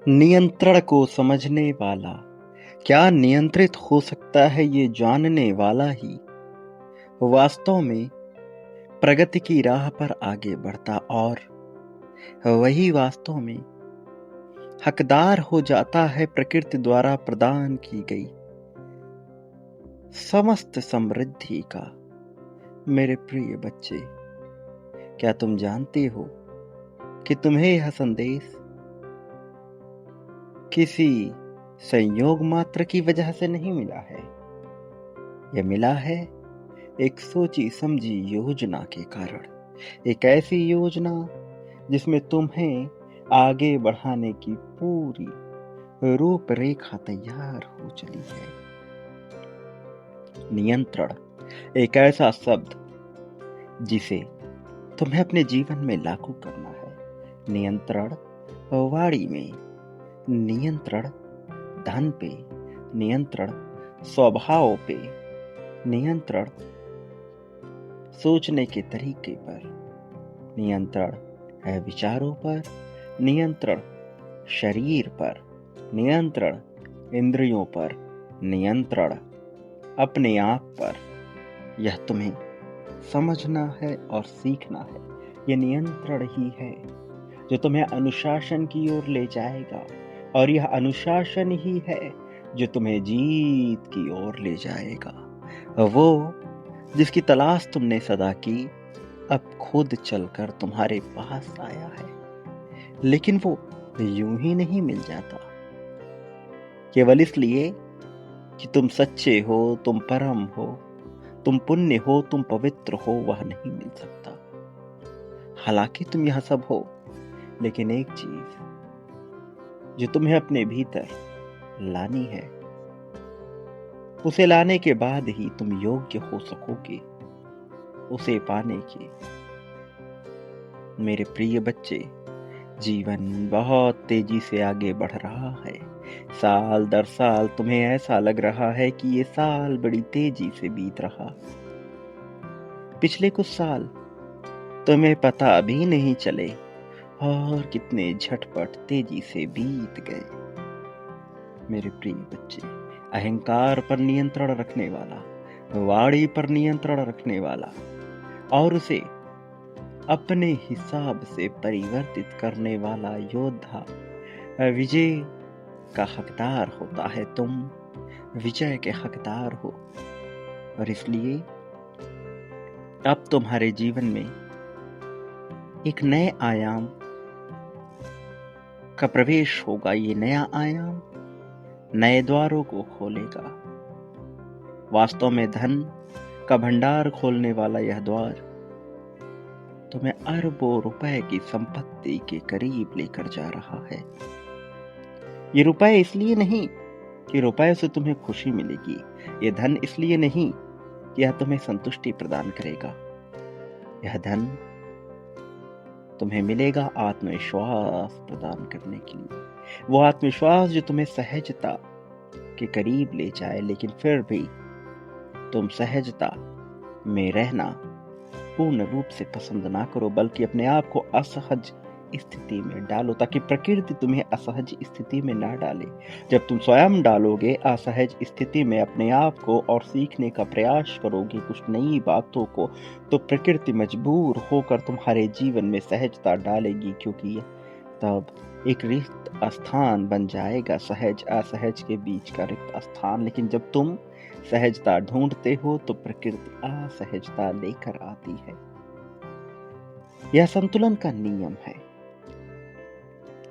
नियंत्रण को समझने वाला क्या नियंत्रित हो सकता है, ये जानने वाला ही वास्तव में प्रगति की राह पर आगे बढ़ता और वही वास्तव में हकदार हो जाता है प्रकृति द्वारा प्रदान की गई समस्त समृद्धि का। मेरे प्रिय बच्चे, क्या तुम जानते हो कि तुम्हें यह संदेश किसी संयोग मात्र की वजह से नहीं मिला है। यह मिला है एक सोची समझी योजना के कारण, एक ऐसी योजना जिसमें तुम्हें आगे बढ़ाने की पूरी रूपरेखा तैयार हो चली है। नियंत्रण एक ऐसा शब्द जिसे तुम्हें अपने जीवन में लागू करना है। नियंत्रण वाणी में, नियंत्रण धन पे, नियंत्रण स्वभाव पे, नियंत्रण सोचने के तरीके पर, नियंत्रण है विचारों पर, नियंत्रण शरीर पर, नियंत्रण इंद्रियों पर, नियंत्रण अपने आप पर। यह तुम्हें समझना है और सीखना है। यह नियंत्रण ही है जो तुम्हें अनुशासन की ओर ले जाएगा, और यह अनुशासन ही है जो तुम्हें जीत की ओर ले जाएगा। वो जिसकी तलाश तुमने सदा की, अब खुद चलकर तुम्हारे पास आया है। लेकिन वो यूं ही नहीं मिल जाता, केवल इसलिए कि तुम सच्चे हो, तुम परम हो, तुम पुण्य हो, तुम पवित्र हो, वह नहीं मिल सकता। हालांकि तुम यह सब हो, लेकिन एक चीज जो तुम्हें अपने भीतर लानी है, उसे लाने के बाद ही तुम योग्य हो सकोगे उसे पाने के। मेरे प्रिय बच्चे, जीवन बहुत तेजी से आगे बढ़ रहा है। साल दर साल तुम्हें ऐसा लग रहा है कि ये साल बड़ी तेजी से बीत रहा। पिछले कुछ साल तुम्हें पता भी नहीं चले और कितने झटपट तेजी से बीत गए। मेरे प्रिय बच्चे, अहंकार पर नियंत्रण रखने वाला, वाणी पर नियंत्रण रखने वाला और उसे अपने हिसाब से परिवर्तित करने वाला योद्धा विजय का हकदार होता है। तुम विजय के हकदार हो, और इसलिए अब तुम्हारे जीवन में एक नए आयाम का प्रवेश होगा। ये नया आयाम नए द्वारों को खोलेगा। वास्तव में धन का भंडार खोलने वाला यह द्वार तुम्हें अरबों रुपए की संपत्ति के करीब लेकर जा रहा है। ये रुपए इसलिए नहीं कि रुपए से तुम्हें खुशी मिलेगी, ये धन इसलिए नहीं कि यह तुम्हें संतुष्टि प्रदान करेगा। यह धन तुम्हें मिलेगा आत्मविश्वास प्रदान करने के लिए, वो आत्मविश्वास जो तुम्हें सहजता के करीब ले जाए। लेकिन फिर भी तुम सहजता में रहना पूर्ण रूप से पसंद ना करो, बल्कि अपने आप को असहज स्थिति में डालो, ताकि प्रकृति तुम्हें असहज स्थिति में ना डाले। जब तुम स्वयं डालोगे असहज स्थिति में अपने आप को और सीखने का प्रयास करोगे कुछ नई बातों को, तो प्रकृति मजबूर होकर तुम्हारे जीवन में सहजता डालेगी, क्योंकि तब एक रिक्त स्थान बन जाएगा, सहज असहज के बीच का रिक्त स्थान। लेकिन जब तुम सहजता ढूंढते हो तो प्रकृति असहजता लेकर आती है। यह संतुलन का नियम है,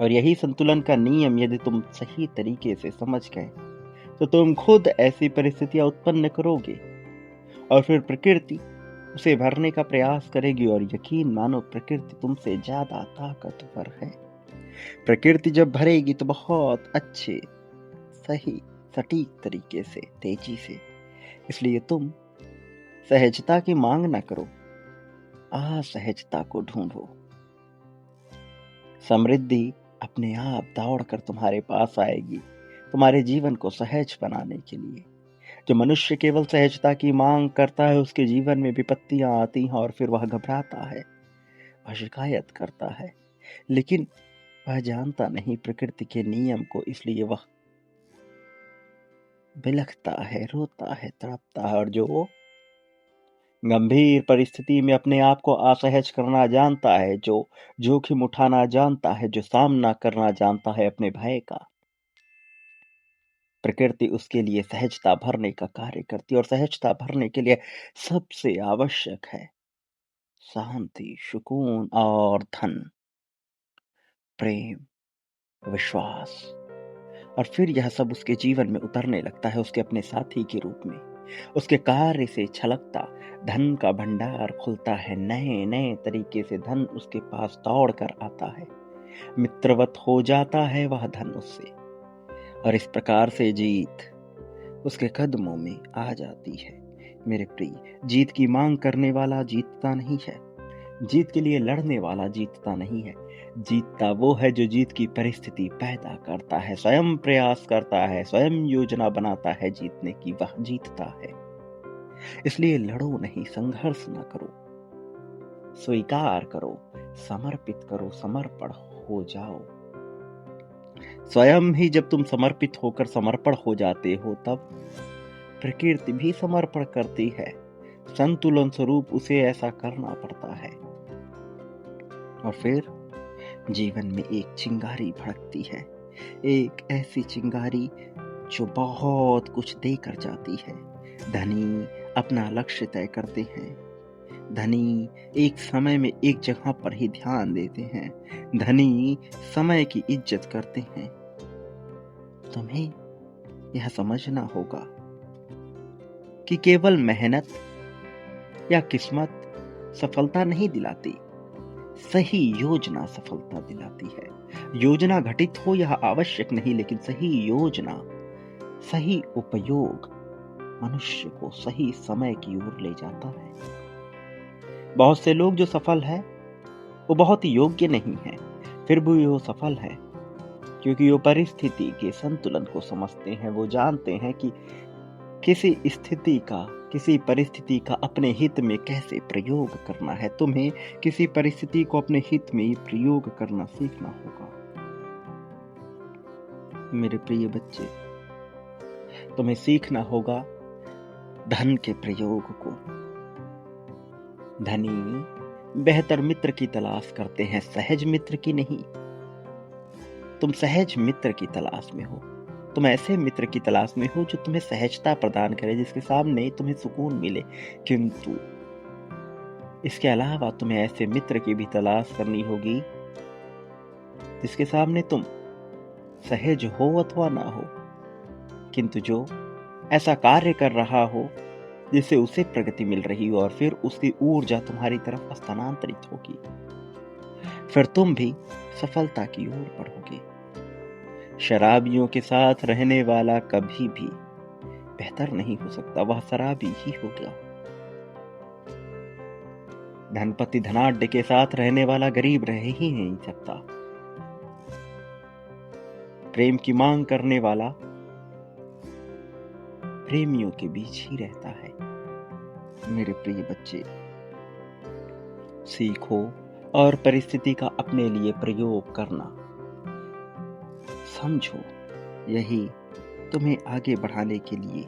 और यही संतुलन का नियम यदि तुम सही तरीके से समझ गए तो तुम खुद ऐसी परिस्थितियां उत्पन्न करोगे, और फिर प्रकृति उसे भरने का प्रयास करेगी। और यकीन मानो, प्रकृति तुमसे ज्यादा ताकतवर है। प्रकृति जब भरेगी तो बहुत अच्छे, सही, सटीक तरीके से, तेजी से। इसलिए तुम सहजता की मांग न करो, असहजता को ढूंढो। समृद्धि अपने आप दौड़कर तुम्हारे पास आएगी, तुम्हारे जीवन को सहज बनाने के लिए। जो मनुष्य केवल सहजता की मांग करता है, उसके जीवन में विपत्तियां आती हैं और फिर वह घबराता है, वह शिकायत करता है। लेकिन वह जानता नहीं प्रकृति के नियम को, इसलिए वह बिलखता है, रोता है, तड़पता है। और जो गंभीर परिस्थिति में अपने आप को असहज करना जानता है, जो जोखिम उठाना जानता है, जो सामना करना जानता है अपने भय का, प्रकृति उसके लिए सहजता भरने का कार्य करती है। और सहजता भरने के लिए सबसे आवश्यक है शांति, सुकून और धन, प्रेम, विश्वास। और फिर यह सब उसके जीवन में उतरने लगता है उसके अपने साथी के रूप में। उसके कार्य से छलकता धन का भंडार खुलता है, नए नए तरीके से धन उसके पास दौड़ कर आता है, मित्रवत हो जाता है वह धन उससे। और इस प्रकार से जीत उसके कदमों में आ जाती है। मेरे प्रिय, जीत की मांग करने वाला जीतता नहीं है, जीत के लिए लड़ने वाला जीतता नहीं है। जीतता वो है जो जीत की परिस्थिति पैदा करता है, स्वयं प्रयास करता है, स्वयं योजना बनाता है जीतने की, वह जीतता है। इसलिए लड़ो नहीं, संघर्ष न करो, स्वीकार करो, समर्पित करो, समर्पण हो जाओ। स्वयं ही जब तुम समर्पित होकर समर्पण हो जाते हो, तब प्रकृति भी समर्पण करती है। संतुलन स्वरूप उसे ऐसा करना पड़ता है। और फिर जीवन में एक चिंगारी भड़कती है, एक ऐसी चिंगारी जो बहुत कुछ देकर जाती है। धनी अपना लक्ष्य तय करते हैं, धनी एक समय में एक जगह पर ही ध्यान देते हैं, धनी समय की इज्जत करते हैं। तुम्हें यह समझना होगा कि केवल मेहनत या किस्मत सफलता नहीं दिलाती, सही योजना सफलता दिलाती है। योजना घटित हो यह आवश्यक नहीं, लेकिन सही योजना, सही उपयोग मनुष्य को सही समय की ओर ले जाता है। बहुत से लोग जो सफल है वो बहुत योग्य नहीं है, फिर भी वो सफल है, क्योंकि वो परिस्थिति के संतुलन को समझते हैं। वो जानते हैं कि किसी स्थिति का, किसी परिस्थिति का अपने हित में कैसे प्रयोग करना है। तुम्हें किसी परिस्थिति को अपने हित में प्रयोग करना सीखना होगा। मेरे प्रिय बच्चे, तुम्हें सीखना होगा धन के प्रयोग को। धनी बेहतर मित्र की तलाश करते हैं, सहज मित्र की नहीं। तुम सहज मित्र की तलाश में हो, तुम ऐसे मित्र की तलाश में हो जो तुम्हें सहजता प्रदान करे, जिसके सामने तुम्हें सुकून मिले। किंतु इसके अलावा तुम्हें ऐसे मित्र की भी तलाश करनी होगी जिसके सामने तुम सहज हो अथवा ना हो, किंतु जो ऐसा कार्य कर रहा हो जिससे उसे प्रगति मिल रही हो, और फिर उसकी ऊर्जा तुम्हारी तरफ स्थानांतरित होगी। फिर तुम भी सफलता की ओर बढ़ोगे। शराबियों के साथ रहने वाला कभी भी बेहतर नहीं हो सकता, वह शराबी ही होगा। धनपति धनाढ्य के साथ रहने वाला गरीब रह ही नहीं सकता। प्रेम की मांग करने वाला प्रेमियों के बीच ही रहता है। मेरे प्रिय बच्चे, सीखो और परिस्थिति का अपने लिए प्रयोग करना समझो, यही तुम्हें आगे बढ़ाने के लिए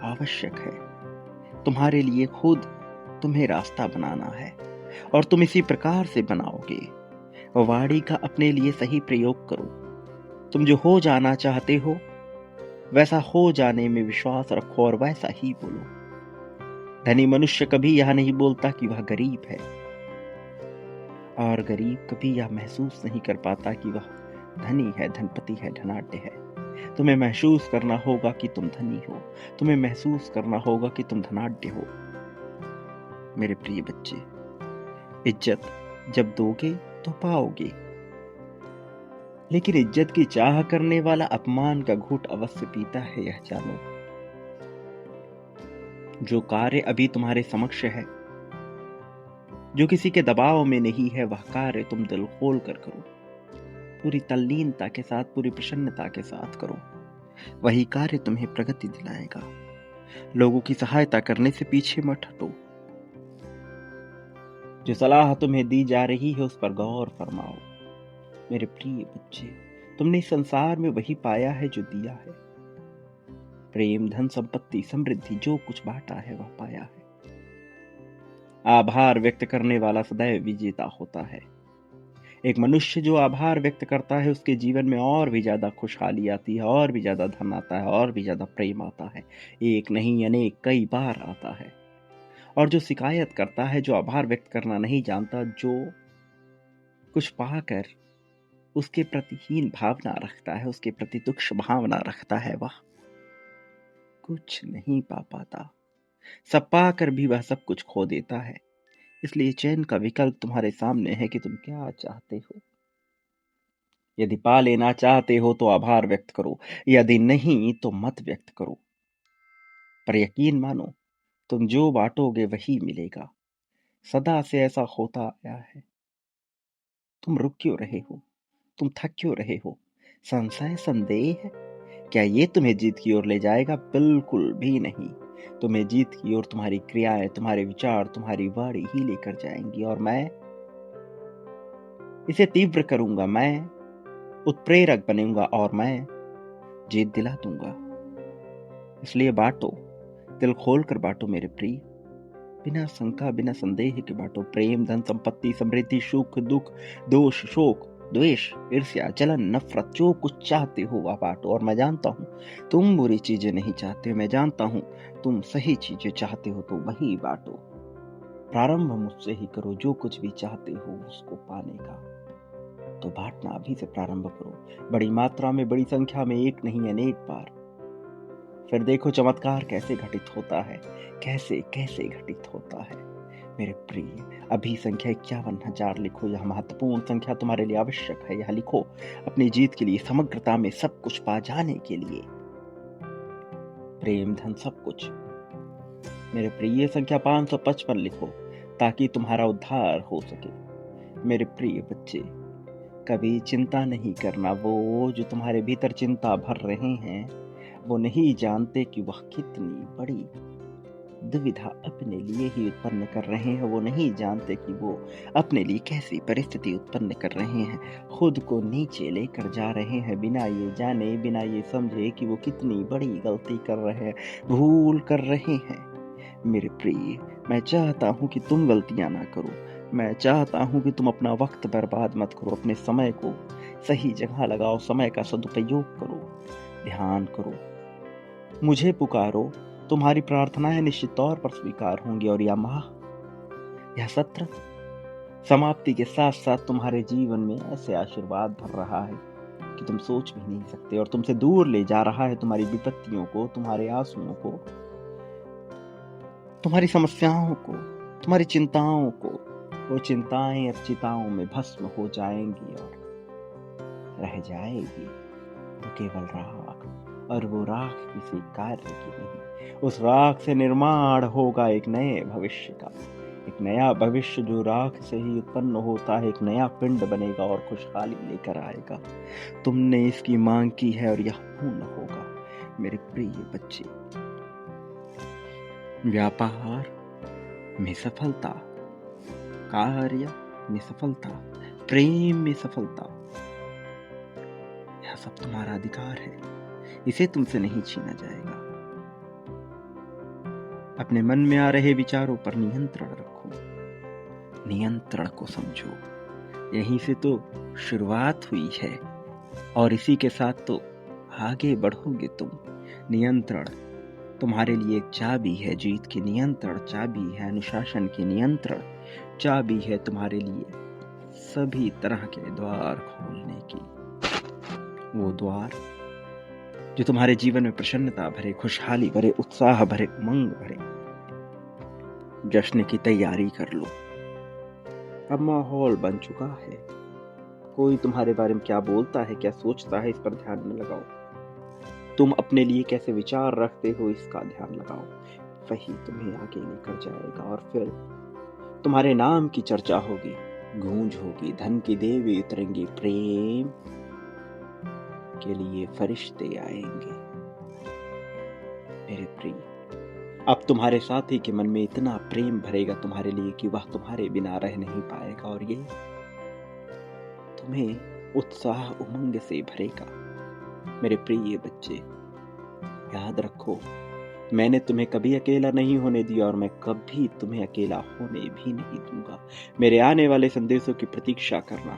आवश्यक है। तुम्हारे लिए खुद तुम्हें रास्ता बनाना है, और तुम इसी प्रकार से बनाओगे। वाणी का अपने लिए सही प्रयोग करो। तुम जो हो जाना चाहते हो वैसा हो जाने में विश्वास रखो और वैसा ही बोलो। धनी मनुष्य कभी यह नहीं बोलता कि वह गरीब है, और गरीब कभी यह महसूस नहीं कर पाता कि वह धनी है, धनपति है, धनाढ्य है। तुम्हें महसूस करना होगा कि तुम धनी हो, तुम्हें महसूस करना होगा कि तुम धनाढ्य हो। मेरे प्रिय बच्चे, इज्जत जब दोगे तो पाओगे, लेकिन इज्जत की चाह करने वाला अपमान का घूंट अवश्य पीता है, यह जानो। जो कार्य अभी तुम्हारे समक्ष है, जो किसी के दबाव में नहीं है, वह कार्य तुम दिल खोल कर करो, पूरी तल्लीनता के साथ, पूरी प्रसन्नता के साथ करो। वही कार्य तुम्हें प्रगति दिलाएगा। लोगों की सहायता करने से पीछे मत हटो। जो सलाह तुम्हें दी जा रही है उस पर गौर फरमाओ, मेरे प्रिय बच्चे, तुमने इस संसार में वही पाया है जो दिया है। प्रेम, धन, संपत्ति, समृद्धि, जो कुछ बांटा है वह पाया है। आभार व्यक्त करने वाला सदैव विजेता होता है। एक मनुष्य जो आभार व्यक्त करता है उसके जीवन में और भी ज्यादा खुशहाली आती है, और भी ज्यादा धन आता है, और भी ज्यादा प्रेम आता है। एक नहीं अनेक कई बार आता है। और जो शिकायत करता है, जो आभार व्यक्त करना नहीं जानता, जो कुछ पाकर उसके प्रति हीन भावना रखता है, उसके प्रति तुच्छ भावना रखता है, वह कुछ नहीं पा पाता। सब पाकर भी वह सब कुछ खो देता है। इसलिए चैन का विकल्प तुम्हारे सामने है कि तुम क्या चाहते हो। यदि पा लेना चाहते हो तो आभार व्यक्त करो, यदि नहीं तो मत व्यक्त करो। पर यकीन मानो, तुम जो बांटोगे वही मिलेगा। सदा से ऐसा होता आया है। तुम रुक क्यों रहे हो? तुम थक क्यों रहे हो? संशय, संदेह है? क्या ये तुम्हें जीत की ओर ले जाएगा? बिल्कुल भी नहीं। तुम्हें जीत की ओर तुम्हारी क्रियाएं, तुम्हारे विचार, तुम्हारी वाणी ही लेकर जाएंगी। और मैं इसे तीव्र करूंगा, मैं उत्प्रेरक बनूंगा, और मैं जीत दिला दूंगा। इसलिए बांटो, दिल खोल कर बांटो मेरे प्रिय। बिना शंका, बिना संदेह के बांटो। प्रेम, धन, संपत्ति, समृद्धि, सुख, दुख, दोष, शोक, द्वेष, ईर्ष्या, जलन, नफरत, जो कुछ चाहते हो वह बांटो। और मैं जानता हूं तुम बुरी चीजें नहीं चाहते। मैं जानता हूं तुम सही चीजें चाहते हो, तो वही बांटो। प्रारंभ मुझसे ही करो। जो कुछ भी चाहते हो उसको पाने का, तो बांटना अभी से प्रारंभ करो। बड़ी मात्रा में, बड़ी संख्या में, एक नहीं अनेक बार। फिर देखो चमत्कार कैसे घटित होता है, कैसे कैसे घटित होता है। मेरे प्रिय, अभी संख्या 51,000 लिखो। यह महत्वपूर्ण संख्या तुम्हारे लिए आवश्यक है। यह लिखो अपनी जीत के लिए, समग्रता में सब कुछ पा जाने के लिए। प्रेम, धन, सब कुछ। मेरे प्रिय, संख्या 555 लिखो ताकि तुम्हारा उद्धार हो सके। मेरे प्रिय बच्चे, कभी चिंता नहीं करना। वो जो तुम्हारे भीतर चिंता भर रहे हैं, वो नहीं जानते कि वह कितनी बड़ी दुविधा अपने लिए ही उत्पन्न कर रहे हैं। वो नहीं जानते कि वो अपने लिए कैसी परिस्थिति उत्पन्न कर रहे हैं। खुद को नीचे लेकर जा रहे हैं, बिना ये जाने, बिना ये समझे कि वो कितनी बड़ी गलती कर रहे हैं, भूल कर रहे हैं। मेरे प्रिय, मैं चाहता हूं कि तुम गलतियां ना करो। मैं चाहता हूं कि तुम अपना वक्त बर्बाद मत करो। अपने समय को सही जगह लगाओ, समय का सदुपयोग करो, ध्यान करो, मुझे पुकारो। तुम्हारी प्रार्थनाएं निश्चित तौर पर स्वीकार होंगी। और यह सत्र समाप्ति के साथ साथ तुम्हारे जीवन में ऐसे आशीर्वाद भर रहा है कि तुम सोच भी नहीं सकते, और तुमसे दूर ले जा रहा है तुम्हारी विपत्तियों को, तुम्हारे आंसुओं को, तुम्हारी समस्याओं को, तुम्हारी चिंताओं को। वो चिंताएं अब चिताओं में भस्म हो जाएंगी और रह जाएगी तो केवल राख। और वो राख किसी कार्य की नहीं। उस राख से निर्माण होगा एक नए भविष्य का। एक नया भविष्य जो राख से ही उत्पन्न होता है, एक नया पिंड बनेगा और खुशहाली लेकर आएगा। तुमने इसकी मांग की है और यह पूर्ण होगा। मेरे प्रिय बच्चे, व्यापार में सफलता, कार्य में सफलता, प्रेम में सफलता, यह सब तुम्हारा अधिकार है। इसे तुमसे नहीं छीना जाएगा। अपने मन में आ रहे विचारों पर नियंत्रण रखो, नियंत्रण को समझो। यहीं से तो शुरुआत हुई है और इसी के साथ तो आगे बढ़ोगे तुम। नियंत्रण तुम्हारे लिए एक चाबी है, जीत की नियंत्रण चाबी है, अनुशासन की नियंत्रण चाबी है तुम्हारे लिए सभी तरह के द्वार खोलने की। वो द्वार जो तुम्हारे जीवन में प्रसन्नता भरे, खुशहाली भरे, उत्साह भरे, उमंग भरे। जश्न की तैयारी कर लो। अब माहौल बन चुका है। कोई तुम्हारे बारे में क्या बोलता है, क्या सोचता है, इस पर ध्यान न लगाओ। तुम अपने लिए कैसे विचार रखते हो, इसका ध्यान लगाओ। वही तुम्हें आगे लेकर जाएगा। और फिर तुम्हारे नाम की चर्चा होगी, गूंज होगी, धन की देवी उतरेंगी, प्रेम के लिए फरिश्ते आएंगे। मेरे प्रिय, अब तुम्हारे साथी के मन में इतना प्रेम भरेगा तुम्हारे लिए कि वह तुम्हारे बिना रह नहीं पाएगा और ये तुम्हें उत्साह उमंग से भरेगा। मेरे प्रिय बच्चे, याद रखो, मैंने तुम्हें कभी अकेला नहीं होने दिया और मैं कभी तुम्हें अकेला होने भी नहीं दूंगा। मेरे आने वाले संदेशों की प्रतीक्षा करना।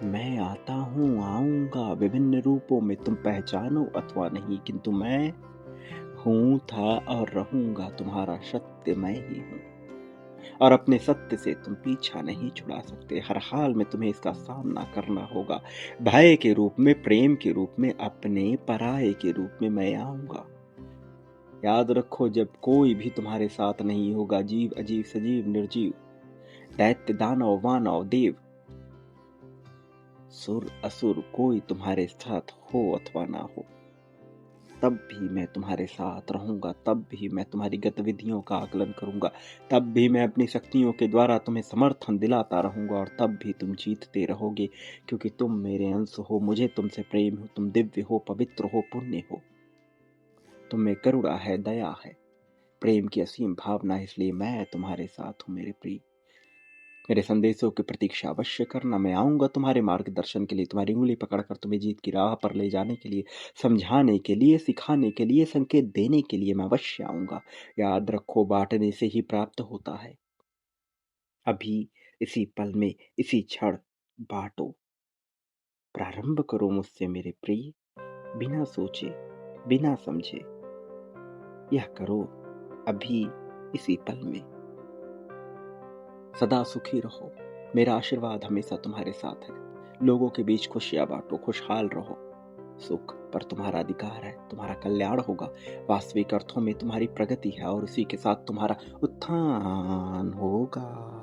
मैं आता हूँ, आऊंगा विभिन्न रूपों में, तुम पहचानो अथवा नहीं, किंतु मैं हूँ, था और रहूंगा। तुम्हारा सत्य मैं ही हूँ और अपने सत्य से तुम पीछा नहीं छुड़ा सकते। हर हाल में तुम्हें इसका सामना करना होगा। भय के रूप में, प्रेम के रूप में, अपने पराये के रूप में मैं आऊंगा। याद रखो, जब कोई भी तुम्हारे साथ नहीं होगा, जीव अजीव सजीव निर्जीव, दैत्य दानव वानव देव सुर असुर, कोई तुम्हारे साथ हो अथवा ना हो, तब भी मैं तुम्हारे साथ रहूंगा। तब भी मैं तुम्हारी गतिविधियों का आकलन करूंगा। तब भी मैं अपनी शक्तियों के द्वारा तुम्हें समर्थन दिलाता रहूंगा और तब भी तुम जीतते रहोगे, क्योंकि तुम मेरे अंश हो, मुझे तुमसे प्रेम हो, तुम दिव्य हो, पवित्र हो, पुण्य हो। तुम में करुणा है, दया है, प्रेम की असीम भावना है, इसलिए मैं तुम्हारे साथ हूँ मेरे प्रिय। मेरे संदेशों की प्रतीक्षा अवश्य करना। मैं आऊंगा तुम्हारे मार्गदर्शन के लिए, तुम्हारी उंगली पकड़कर तुम्हें जीत की राह पर ले जाने के लिए, समझाने के लिए, सिखाने के लिए, संकेत देने के लिए मैं अवश्य आऊंगा। याद रखो, बांटने से ही प्राप्त होता है। अभी इसी पल में, इसी क्षण बांटो। प्रारंभ करो मुझसे मेरे प्रिय, बिना सोचे, बिना समझे। यह करो अभी, इसी पल में। सदा सुखी रहो। मेरा आशीर्वाद हमेशा तुम्हारे साथ है। लोगों के बीच खुशियां बांटो, खुशहाल रहो। सुख पर तुम्हारा अधिकार है, तुम्हारा कल्याण होगा। वास्तविक अर्थों में तुम्हारी प्रगति है और उसी के साथ तुम्हारा उत्थान होगा।